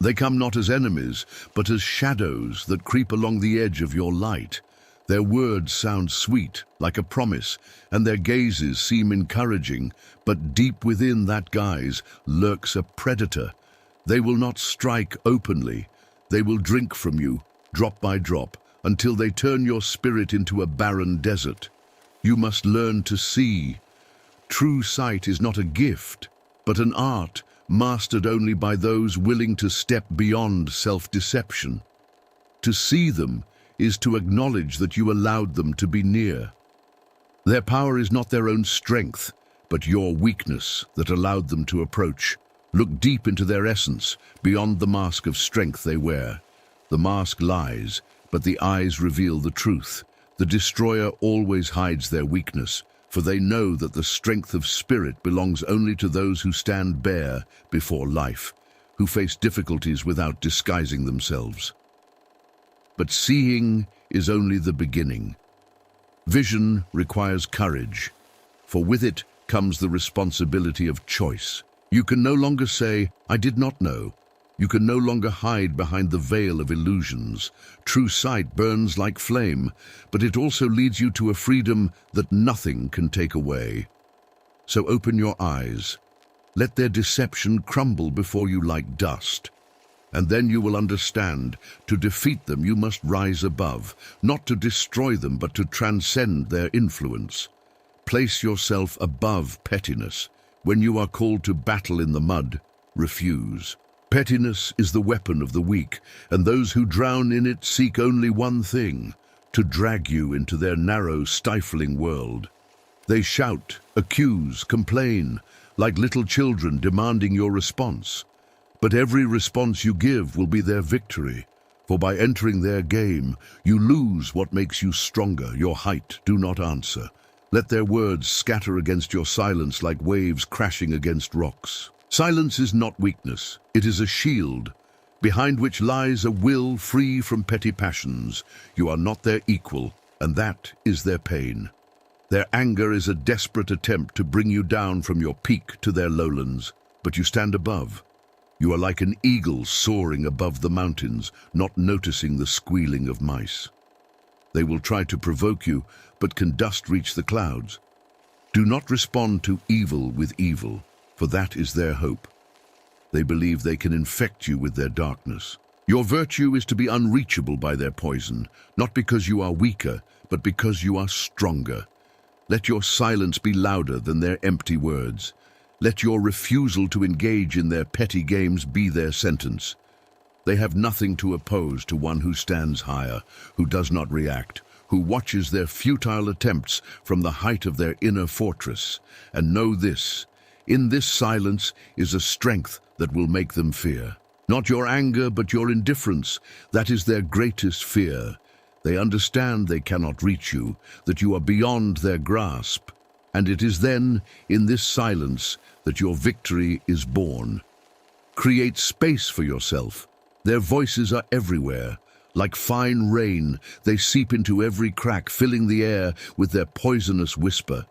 They come not as enemies, but as shadows that creep along the edge of your light. Their words sound sweet, like a promise, and their gazes seem encouraging, but deep within that gaze lurks a predator. They will not strike openly. They will drink from you, drop by drop, until they turn your spirit into a barren desert. You must learn to see. True sight is not a gift, but an art mastered only by those willing to step beyond self-deception. To see them is to acknowledge that you allowed them to be near. Their power is not their own strength, but your weakness that allowed them to approach. Look deep into their essence, beyond the mask of strength they wear. The mask lies, but the eyes reveal the truth. The destroyer always hides their weakness, for they know that the strength of spirit belongs only to those who stand bare before life, who face difficulties without disguising themselves. But seeing is only the beginning. Vision requires courage, for with it comes the responsibility of choice. You can no longer say, "I did not know." You can no longer hide behind the veil of illusions. True sight burns like flame, but it also leads you to a freedom that nothing can take away. So open your eyes. Let their deception crumble before you like dust. And then you will understand, to defeat them you must rise above, not to destroy them but to transcend their influence. Place yourself above pettiness. When you are called to battle in the mud, refuse. Pettiness is the weapon of the weak, and those who drown in it seek only one thing: to drag you into their narrow, stifling world. They shout, accuse, complain, like little children demanding your response. But every response you give will be their victory, for by entering their game, you lose what makes you stronger. Your height, do not answer. Let their words scatter against your silence like waves crashing against rocks. Silence is not weakness, it is a shield, behind which lies a will free from petty passions. You are not their equal, and that is their pain. Their anger is a desperate attempt to bring you down from your peak to their lowlands, but you stand above. You are like an eagle soaring above the mountains, not noticing the squealing of mice. They will try to provoke you, but can dust reach the clouds? Do not respond to evil with evil, for that is their hope. They believe they can infect you with their darkness. Your virtue is to be unreachable by their poison, not because you are weaker, but because you are stronger. Let your silence be louder than their empty words. Let your refusal to engage in their petty games be their sentence. They have nothing to oppose to one who stands higher, who does not react, who watches their futile attempts from the height of their inner fortress. And know this: in this silence is a strength that will make them fear. Not your anger, but your indifference. That is their greatest fear. They understand they cannot reach you, that you are beyond their grasp. And it is then, in this silence, that your victory is born. Create space for yourself. Their voices are everywhere. Like fine rain, they seep into every crack, filling the air with their poisonous whisper.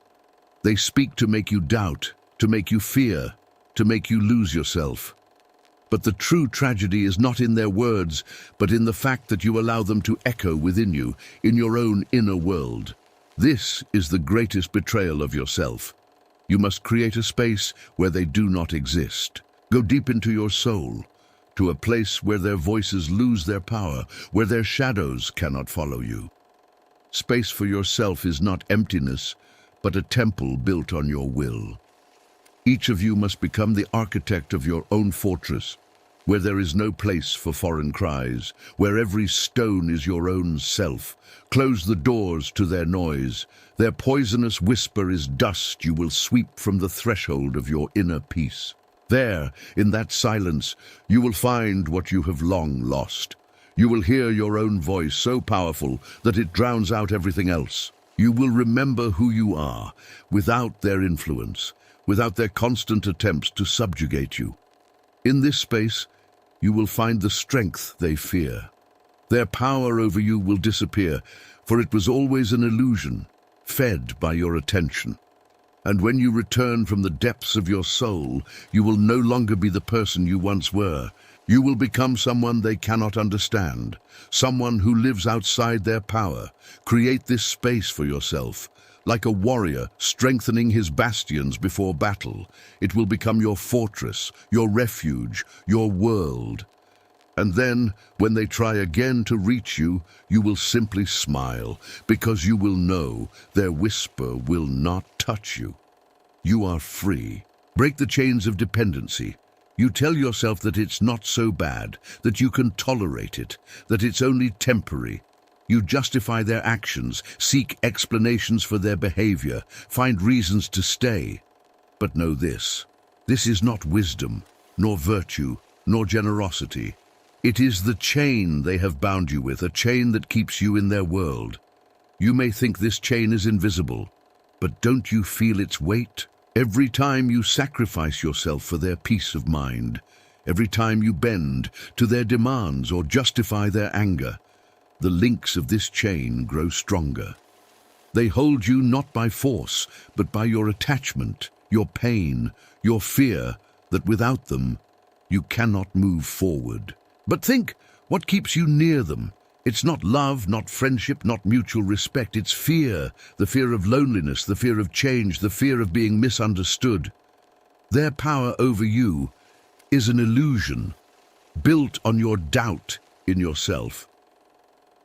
They speak to make you doubt, to make you fear, to make you lose yourself. But the true tragedy is not in their words, but in the fact that you allow them to echo within you, in your own inner world. This is the greatest betrayal of yourself. You must create a space where they do not exist. Go deep into your soul, to a place where their voices lose their power, where their shadows cannot follow you. Space for yourself is not emptiness, but a temple built on your will. Each of you must become the architect of your own fortress, where there is no place for foreign cries, where every stone is your own self. Close the doors to their noise. Their poisonous whisper is dust you will sweep from the threshold of your inner peace. There, in that silence, you will find what you have long lost. You will hear your own voice so powerful that it drowns out everything else. You will remember who you are, without their influence, without their constant attempts to subjugate you. In this space, you will find the strength they fear. Their power over you will disappear, for it was always an illusion, fed by your attention. And when you return from the depths of your soul, you will no longer be the person you once were. You will become someone they cannot understand, someone who lives outside their power. Create this space for yourself. Like a warrior strengthening his bastions before battle, it will become your fortress, your refuge, your world. And then, when they try again to reach you, you will simply smile, because you will know their whisper will not touch you. You are free. Break the chains of dependency. You tell yourself that it's not so bad, that you can tolerate it, that it's only temporary. You justify their actions, seek explanations for their behavior, find reasons to stay. But know this is not wisdom, nor virtue, nor generosity. It is the chain they have bound you with, a chain that keeps you in their world. You may think this chain is invisible, but don't you feel its weight? Every time you sacrifice yourself for their peace of mind, every time you bend to their demands or justify their anger, the links of this chain grow stronger. They hold you not by force, but by your attachment, your pain, your fear that without them, you cannot move forward. But think, what keeps you near them? It's not love, not friendship, not mutual respect. It's fear, the fear of loneliness, the fear of change, the fear of being misunderstood. Their power over you is an illusion, built on your doubt in yourself.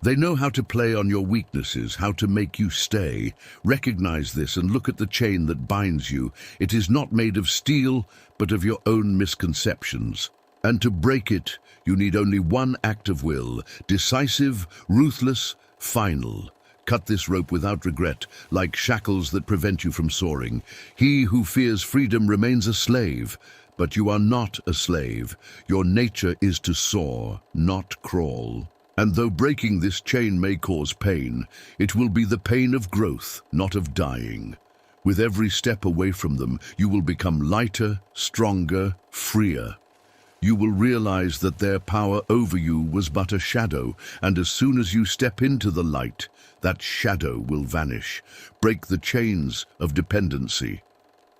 They know how to play on your weaknesses, how to make you stay. Recognize this and look at the chain that binds you. It is not made of steel, but of your own misconceptions. And to break it, you need only one act of will, decisive, ruthless, final. Cut this rope without regret, like shackles that prevent you from soaring. He who fears freedom remains a slave, but you are not a slave. Your nature is to soar, not crawl. And though breaking this chain may cause pain, it will be the pain of growth, not of dying. With every step away from them, you will become lighter, stronger, freer. You will realize that their power over you was but a shadow, and as soon as you step into the light, that shadow will vanish. Break the chains of dependency.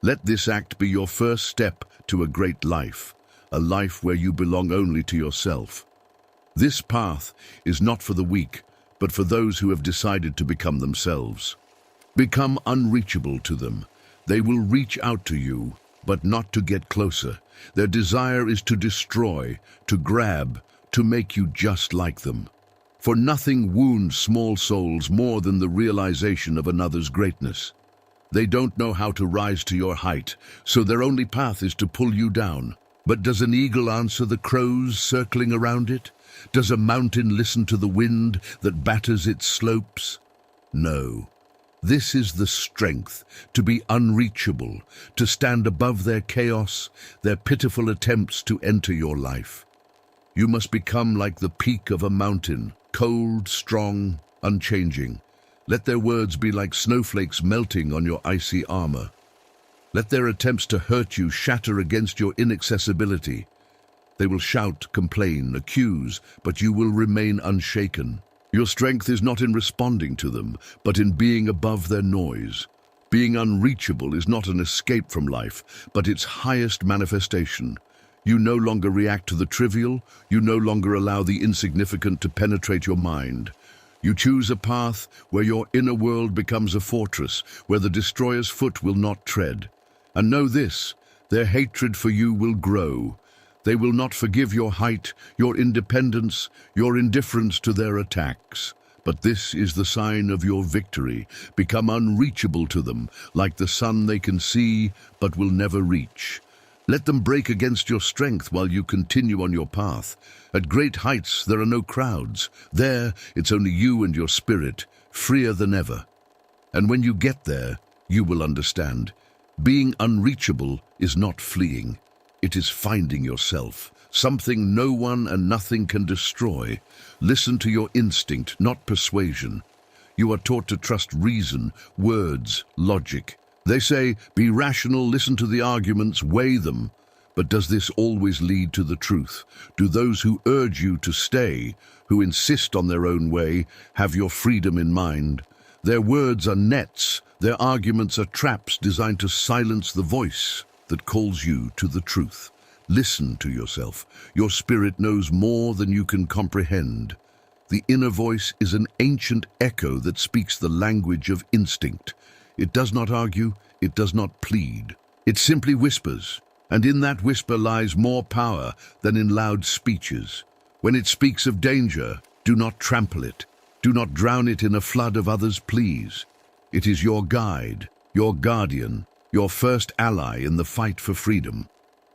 Let this act be your first step to a great life, a life where you belong only to yourself. This path is not for the weak, but for those who have decided to become themselves. Become unreachable to them. They will reach out to you, but not to get closer. Their desire is to destroy, to grab, to make you just like them. For nothing wounds small souls more than the realization of another's greatness. They don't know how to rise to your height, so their only path is to pull you down. But does an eagle answer the crows circling around it? Does a mountain listen to the wind that batters its slopes? No. This is the strength, to be unreachable, to stand above their chaos, their pitiful attempts to enter your life. You must become like the peak of a mountain, cold, strong, unchanging. Let their words be like snowflakes melting on your icy armor. Let their attempts to hurt you shatter against your inaccessibility. They will shout, complain, accuse, but you will remain unshaken. Your strength is not in responding to them, but in being above their noise. Being unreachable is not an escape from life, but its highest manifestation. You no longer react to the trivial, you no longer allow the insignificant to penetrate your mind. You choose a path where your inner world becomes a fortress, where the destroyer's foot will not tread. And know this, their hatred for you will grow. They will not forgive your height, your independence, your indifference to their attacks. But this is the sign of your victory. Become unreachable to them, like the sun they can see but will never reach. Let them break against your strength while you continue on your path. At great heights there are no crowds. There it's only you and your spirit, freer than ever. And when you get there, you will understand. Being unreachable is not fleeing. It is finding yourself, something no one and nothing can destroy. Listen to your instinct, not persuasion. You are taught to trust reason, words, logic. They say, be rational, listen to the arguments, weigh them. But does this always lead to the truth? Do those who urge you to stay, who insist on their own way, have your freedom in mind? Their words are nets, their arguments are traps designed to silence the voice that calls you to the truth. Listen to yourself. Your spirit knows more than you can comprehend. The inner voice is an ancient echo that speaks the language of instinct. It does not argue, it does not plead. It simply whispers, and in that whisper lies more power than in loud speeches. When it speaks of danger, do not trample it. Do not drown it in a flood of others' pleas. It is your guide, your guardian, your first ally in the fight for freedom.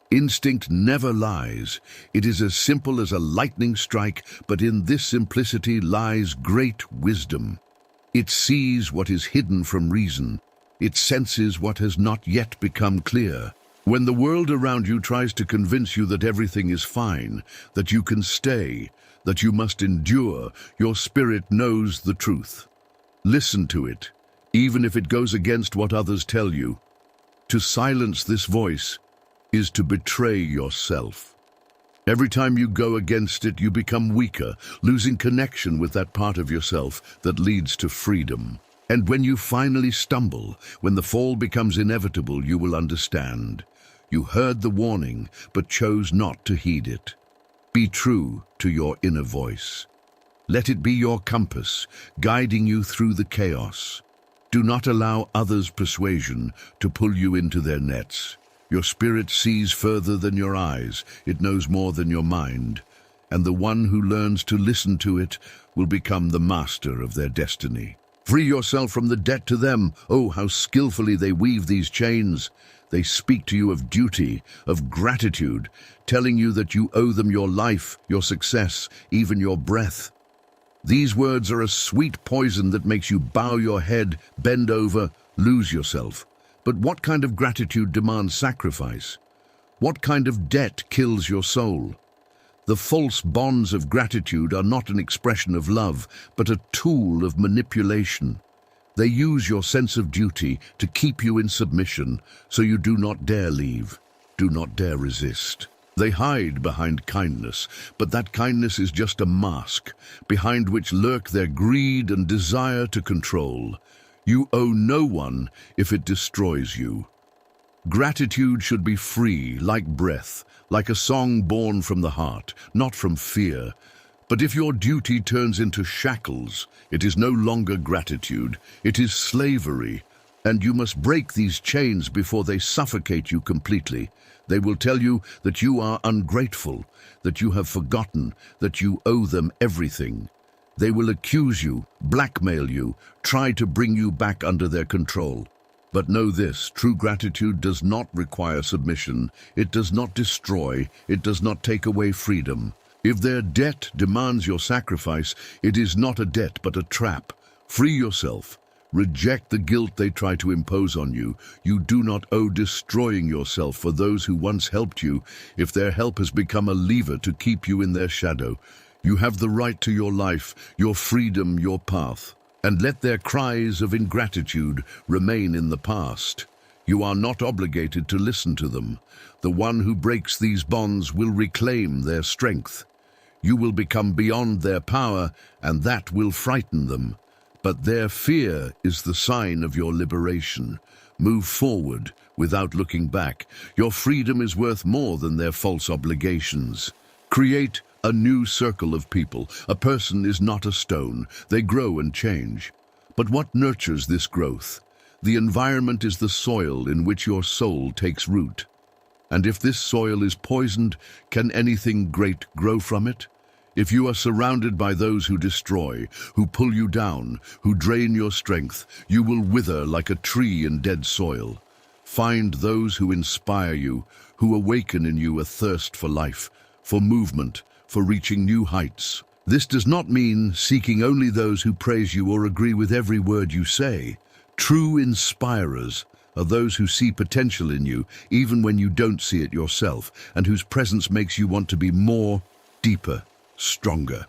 Instinct never lies. It is as simple as a lightning strike, but in this simplicity lies great wisdom. It sees what is hidden from reason. It senses what has not yet become clear. When the world around you tries to convince you that everything is fine, that you can stay, that you must endure, your spirit knows the truth. Listen to it, even if it goes against what others tell you. To silence this voice is to betray yourself. Every time you go against it, you become weaker, losing connection with that part of yourself that leads to freedom. And when you finally stumble, when the fall becomes inevitable, you will understand. You heard the warning, but chose not to heed it. Be true to your inner voice. Let it be your compass, guiding you through the chaos. Do not allow others' persuasion to pull you into their nets. Your spirit sees further than your eyes. It knows more than your mind. And the one who learns to listen to it will become the master of their destiny. Free yourself from the debt to them. Oh, how skillfully they weave these chains. They speak to you of duty, of gratitude, telling you that you owe them your life, your success, even your breath. These words are a sweet poison that makes you bow your head, bend over, lose yourself. But what kind of gratitude demands sacrifice? What kind of debt kills your soul? The false bonds of gratitude are not an expression of love, but a tool of manipulation. They use your sense of duty to keep you in submission, so you do not dare leave, do not dare resist. They hide behind kindness, but that kindness is just a mask, behind which lurk their greed and desire to control. You owe no one if it destroys you. Gratitude should be free, like breath, like a song born from the heart, not from fear. But if your duty turns into shackles, it is no longer gratitude, it is slavery. And you must break these chains before they suffocate you completely. They will tell you that you are ungrateful, that you have forgotten, that you owe them everything. They will accuse you, blackmail you, try to bring you back under their control. But know this, true gratitude does not require submission. It does not destroy, it does not take away freedom. If their debt demands your sacrifice, it is not a debt but a trap. Free yourself. Reject the guilt they try to impose on you. You do not owe destroying yourself for those who once helped you, if their help has become a lever to keep you in their shadow. You have the right to your life, your freedom, your path. And let their cries of ingratitude remain in the past. You are not obligated to listen to them. The one who breaks these bonds will reclaim their strength. You will become beyond their power, and that will frighten them. But their fear is the sign of your liberation. Move forward without looking back. Your freedom is worth more than their false obligations. Create a new circle of people. A person is not a stone. They grow and change. But what nurtures this growth? The environment is the soil in which your soul takes root. And if this soil is poisoned, can anything great grow from it? If you are surrounded by those who destroy, who pull you down, who drain your strength, you will wither like a tree in dead soil. Find those who inspire you, who awaken in you a thirst for life, for movement, for reaching new heights. This does not mean seeking only those who praise you or agree with every word you say. True inspirers are those who see potential in you, even when you don't see it yourself, and whose presence makes you want to be more, deeper, stronger.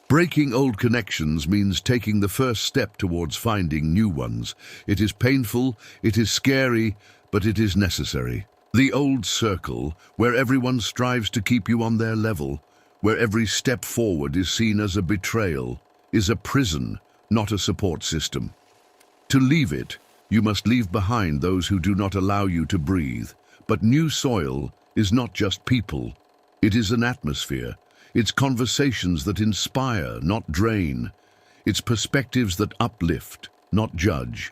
Breaking old connections means taking the first step towards finding new ones. It is painful, it is scary, but it is necessary. The old circle, where everyone strives to keep you on their level, where every step forward is seen as a betrayal, is a prison, not a support system. To leave it, you must leave behind those who do not allow you to breathe. But new soil is not just people. It is an atmosphere. It's conversations that inspire, not drain. It's perspectives that uplift, not judge.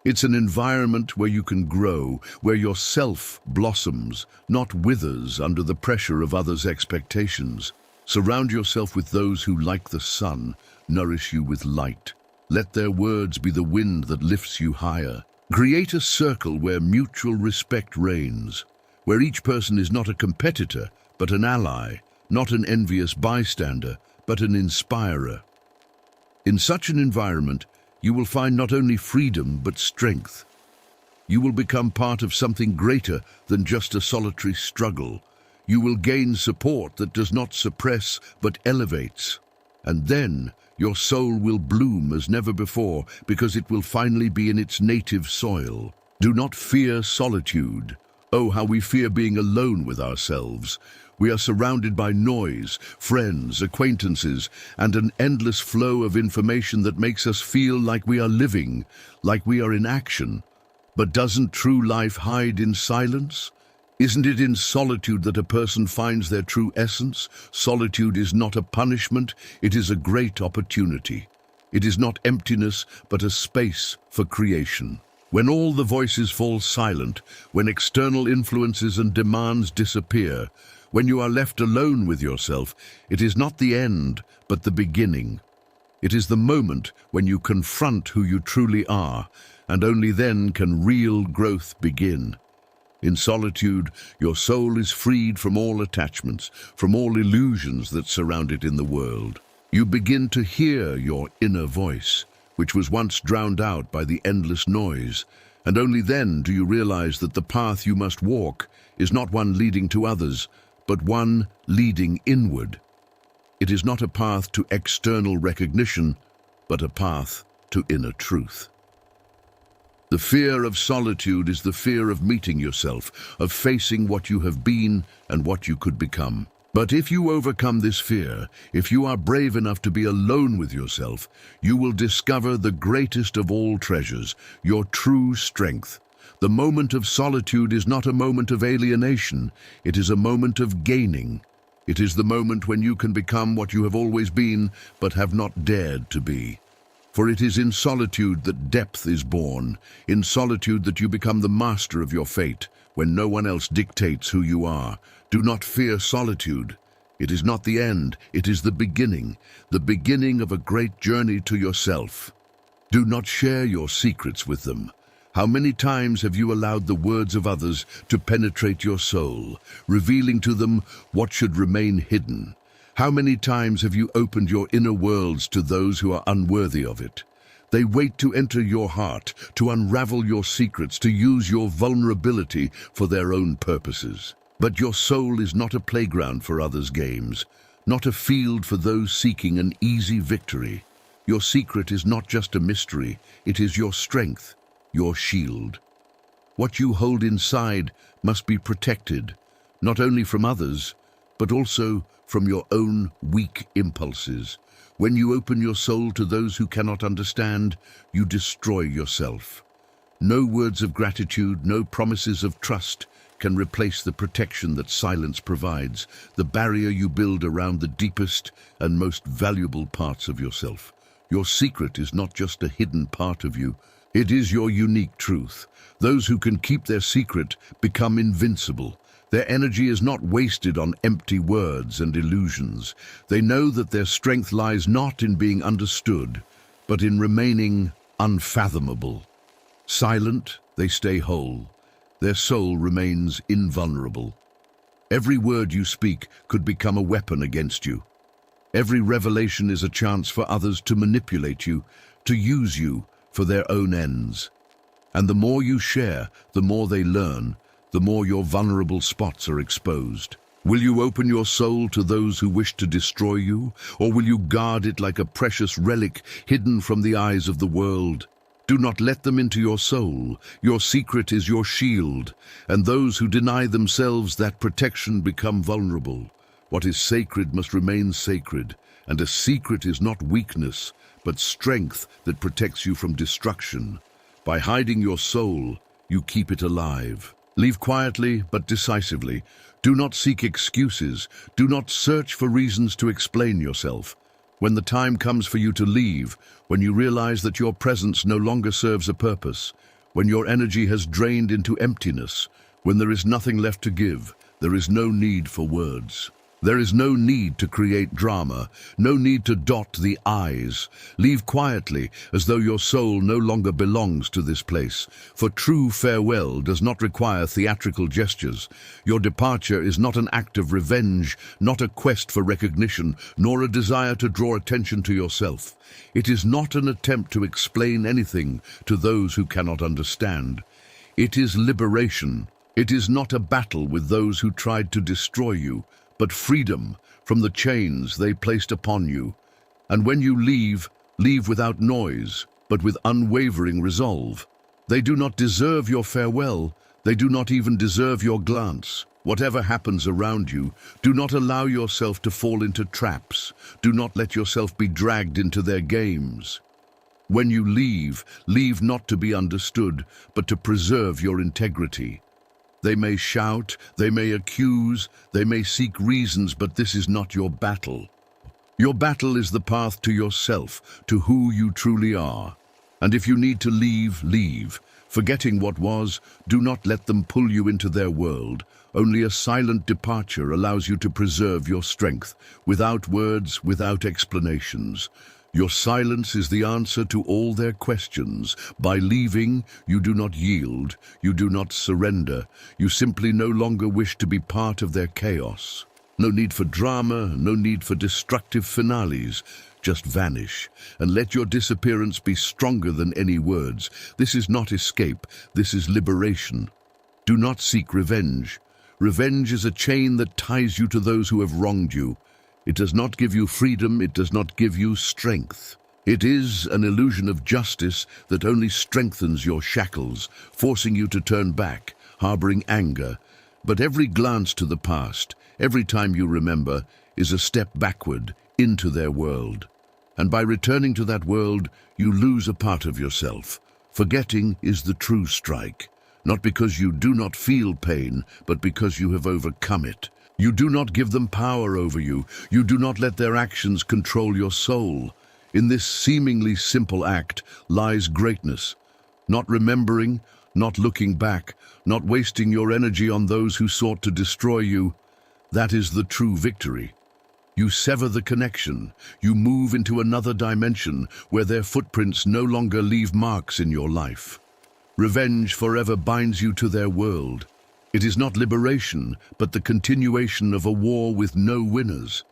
It's an environment where you can grow, where your self blossoms, not withers under the pressure of others' expectations. Surround yourself with those who, like the sun, nourish you with light. Let their words be the wind that lifts you higher. Create a circle where mutual respect reigns, where each person is not a competitor, but an ally, not an envious bystander, but an inspirer. In such an environment, you will find not only freedom, but strength. You will become part of something greater than just a solitary struggle. You will gain support that does not suppress, but elevates. And then, your soul will bloom as never before, because it will finally be in its native soil. Do not fear solitude. Oh, how we fear being alone with ourselves. We are surrounded by noise, friends, acquaintances, and an endless flow of information that makes us feel like we are living, like we are in action. But doesn't true life hide in silence? Isn't it in solitude that a person finds their true essence? Solitude is not a punishment, it is a great opportunity. It is not emptiness, but a space for creation. When all the voices fall silent, when external influences and demands disappear, when you are left alone with yourself, it is not the end, but the beginning. It is the moment when you confront who you truly are, and only then can real growth begin. In solitude, your soul is freed from all attachments, from all illusions that surround it in the world. You begin to hear your inner voice, which was once drowned out by the endless noise, and only then do you realize that the path you must walk is not one leading to others, but one leading inward. It is not a path to external recognition, but a path to inner truth. The fear of solitude is the fear of meeting yourself, of facing what you have been and what you could become. But if you overcome this fear, if you are brave enough to be alone with yourself, you will discover the greatest of all treasures, your true strength. The moment of solitude is not a moment of alienation, it is a moment of gaining. It is the moment when you can become what you have always been, but have not dared to be. For it is in solitude that depth is born, in solitude that you become the master of your fate, when no one else dictates who you are. Do not fear solitude. It is not the end, it is the beginning of a great journey to yourself. Do not share your secrets with them. How many times have you allowed the words of others to penetrate your soul, revealing to them what should remain hidden? How many times have you opened your inner worlds to those who are unworthy of it? They wait to enter your heart, to unravel your secrets, to use your vulnerability for their own purposes. But your soul is not a playground for others' games, not a field for those seeking an easy victory. Your secret is not just a mystery, it is your strength, your shield. What you hold inside must be protected, not only from others, but also from your own weak impulses. When you open your soul to those who cannot understand, you destroy yourself. No words of gratitude, no promises of trust can replace the protection that silence provides, the barrier you build around the deepest and most valuable parts of yourself. Your secret is not just a hidden part of you, it is your unique truth. Those who can keep their secret become invincible. Their energy is not wasted on empty words and illusions. They know that their strength lies not in being understood, but in remaining unfathomable. Silent, they stay whole. Their soul remains invulnerable. Every word you speak could become a weapon against you. Every revelation is a chance for others to manipulate you, to use you for their own ends. And the more you share, the more they learn, the more your vulnerable spots are exposed. Will you open your soul to those who wish to destroy you, or will you guard it like a precious relic hidden from the eyes of the world? Do not let them into your soul. Your secret is your shield, and those who deny themselves that protection become vulnerable. What is sacred must remain sacred, and a secret is not weakness, but strength that protects you from destruction. By hiding your soul, you keep it alive. Leave quietly but decisively. Do not seek excuses. Do not search for reasons to explain yourself. When the time comes for you to leave, when you realize that your presence no longer serves a purpose, when your energy has drained into emptiness, when there is nothing left to give, there is no need for words. There is no need to create drama, no need to dot the I's. Leave quietly, as though your soul no longer belongs to this place. For true farewell does not require theatrical gestures. Your departure is not an act of revenge, not a quest for recognition, nor a desire to draw attention to yourself. It is not an attempt to explain anything to those who cannot understand. It is liberation. It is not a battle with those who tried to destroy you, but freedom from the chains they placed upon you. And when you leave, leave without noise, but with unwavering resolve. They do not deserve your farewell. They do not even deserve your glance. Whatever happens around you, do not allow yourself to fall into traps. Do not let yourself be dragged into their games. When you leave, leave not to be understood, but to preserve your integrity. They may shout, they may accuse, they may seek reasons, but this is not your battle. Your battle is the path to yourself, to who you truly are. And if you need to leave, leave. Forgetting what was, do not let them pull you into their world. Only a silent departure allows you to preserve your strength, without words, without explanations. Your silence is the answer to all their questions. By leaving, you do not yield, you do not surrender. You simply no longer wish to be part of their chaos. No need for drama, no need for destructive finales. Just vanish, and let your disappearance be stronger than any words. This is not escape, this is liberation. Do not seek revenge. Revenge is a chain that ties you to those who have wronged you. It does not give you freedom, it does not give you strength. It is an illusion of justice that only strengthens your shackles, forcing you to turn back, harboring anger. But every glance to the past, every time you remember, is a step backward into their world. And by returning to that world, you lose a part of yourself. Forgetting is the true strike, not because you do not feel pain, but because you have overcome it. You do not give them power over you. You do not let their actions control your soul. In this seemingly simple act lies greatness. Not remembering, not looking back, not wasting your energy on those who sought to destroy you. That is the true victory. You sever the connection. You move into another dimension where their footprints no longer leave marks in your life. Revenge forever binds you to their world. It is not liberation, but the continuation of a war with no winners.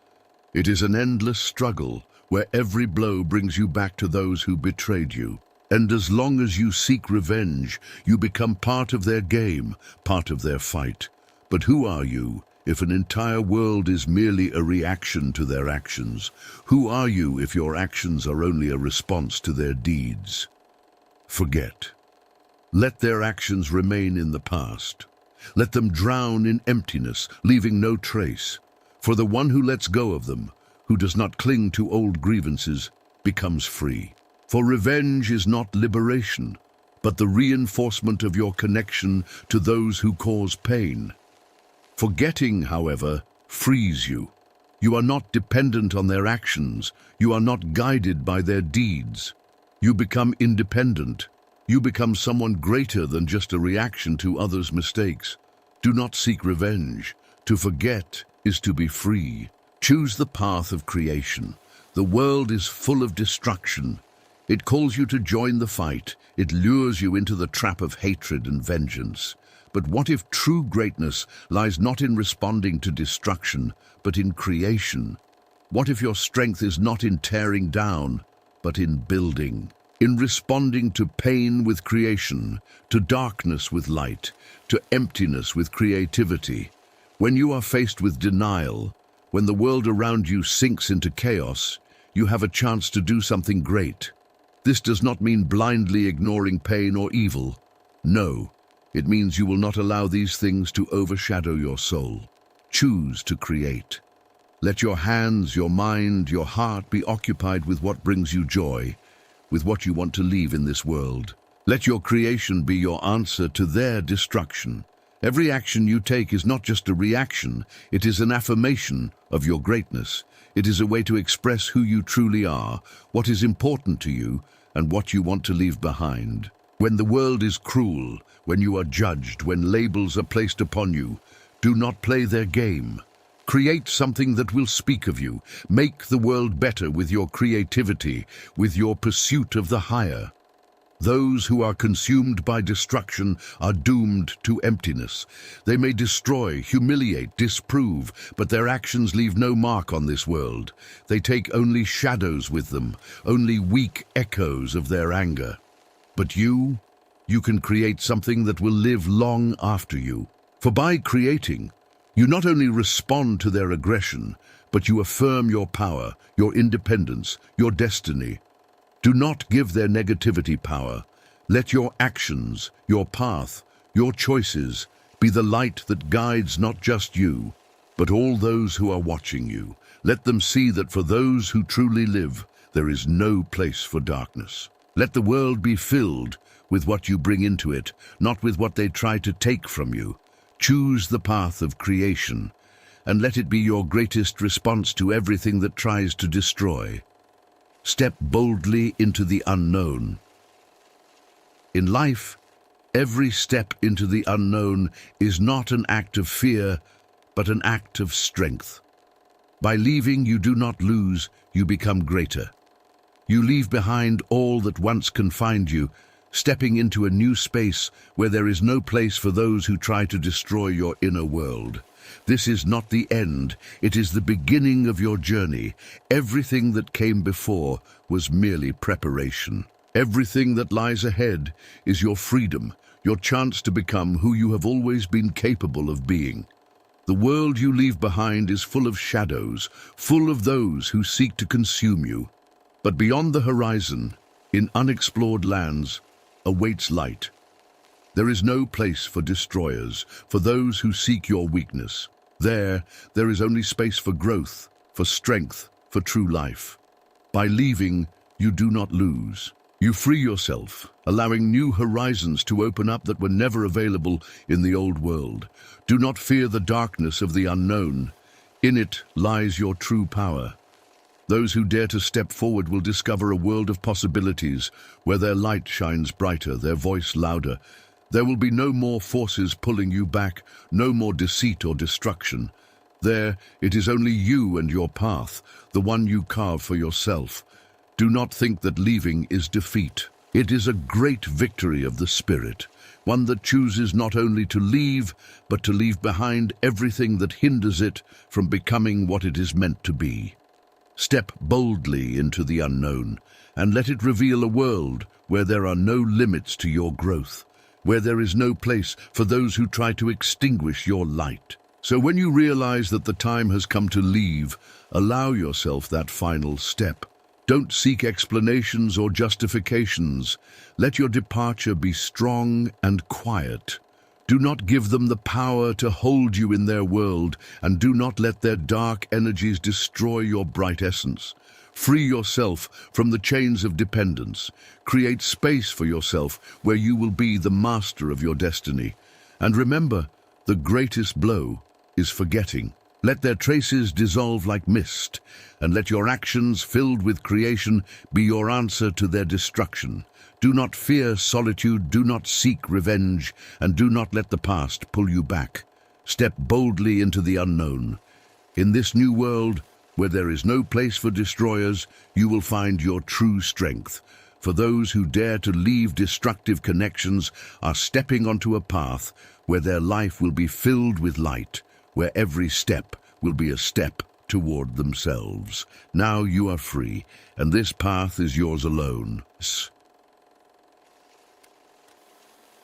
It is an endless struggle where every blow brings you back to those who betrayed you. And as long as you seek revenge, you become part of their game, part of their fight. But who are you if an entire world is merely a reaction to their actions? Who are you if your actions are only a response to their deeds? Forget. Let their actions remain in the past. Let them drown in emptiness, leaving no trace. For the one who lets go of them, who does not cling to old grievances, becomes free. For revenge is not liberation, but the reinforcement of your connection to those who cause pain. Forgetting, however, frees you. You are not dependent on their actions. You are not guided by their deeds. You become independent. You become someone greater than just a reaction to others' mistakes. Do not seek revenge. To forget is to be free. Choose the path of creation. The world is full of destruction. It calls you to join the fight. It lures you into the trap of hatred and vengeance. But what if true greatness lies not in responding to destruction, but in creation? What if your strength is not in tearing down, but in building? In responding to pain with creation, to darkness with light, to emptiness with creativity. When you are faced with denial, when the world around you sinks into chaos, you have a chance to do something great. This does not mean blindly ignoring pain or evil. No, it means you will not allow these things to overshadow your soul. Choose to create. Let your hands, your mind, your heart be occupied with what brings you joy, with what you want to leave in this world. Let your creation be your answer to their destruction. Every action you take is not just a reaction, it is an affirmation of your greatness. It is a way to express who you truly are, what is important to you, and what you want to leave behind. When the world is cruel, when you are judged, when labels are placed upon you, do not play their game. Create something that will speak of you. Make the world better with your creativity, with your pursuit of the higher. Those who are consumed by destruction are doomed to emptiness. They may destroy, humiliate, disprove, but their actions leave no mark on this world. They take only shadows with them, only weak echoes of their anger. But you can create something that will live long after you. For by creating, you not only respond to their aggression, but you affirm your power, your independence, your destiny. Do not give their negativity power. Let your actions, your path, your choices be the light that guides not just you, but all those who are watching you. Let them see that for those who truly live, there is no place for darkness. Let the world be filled with what you bring into it, not with what they try to take from you. Choose the path of creation, and let it be your greatest response to everything that tries to destroy. Step boldly into the unknown. In life, every step into the unknown is not an act of fear, but an act of strength. By leaving, you do not lose, you become greater. You leave behind all that once confined you, stepping into a new space where there is no place for those who try to destroy your inner world. This is not the end, it is the beginning of your journey. Everything that came before was merely preparation. Everything that lies ahead is your freedom, your chance to become who you have always been capable of being. The world you leave behind is full of shadows, full of those who seek to consume you. But beyond the horizon, in unexplored lands, awaits light. There is no place for destroyers, for those who seek your weakness. There is only space for growth, for strength, for true life. By leaving, you do not lose. You free yourself, allowing new horizons to open up that were never available in the old world. Do not fear the darkness of the unknown. In it lies your true power. Those who dare to step forward will discover a world of possibilities, where their light shines brighter, their voice louder. There will be no more forces pulling you back, no more deceit or destruction. There, it is only you and your path, the one you carve for yourself. Do not think that leaving is defeat. It is a great victory of the spirit, one that chooses not only to leave, but to leave behind everything that hinders it from becoming what it is meant to be. Step boldly into the unknown, and let it reveal a world where there are no limits to your growth, where there is no place for those who try to extinguish your light. So when you realize that the time has come to leave, allow yourself that final step. Don't seek explanations or justifications. Let your departure be strong and quiet. Do not give them the power to hold you in their world, and do not let their dark energies destroy your bright essence. Free yourself from the chains of dependence. Create space for yourself where you will be the master of your destiny. And remember, the greatest blow is forgetting. Let their traces dissolve like mist, and let your actions filled with creation be your answer to their destruction. Do not fear solitude, do not seek revenge, and do not let the past pull you back. Step boldly into the unknown. In this new world, where there is no place for destroyers, you will find your true strength. For those who dare to leave destructive connections are stepping onto a path where their life will be filled with light, where every step will be a step toward themselves. Now you are free, and this path is yours alone.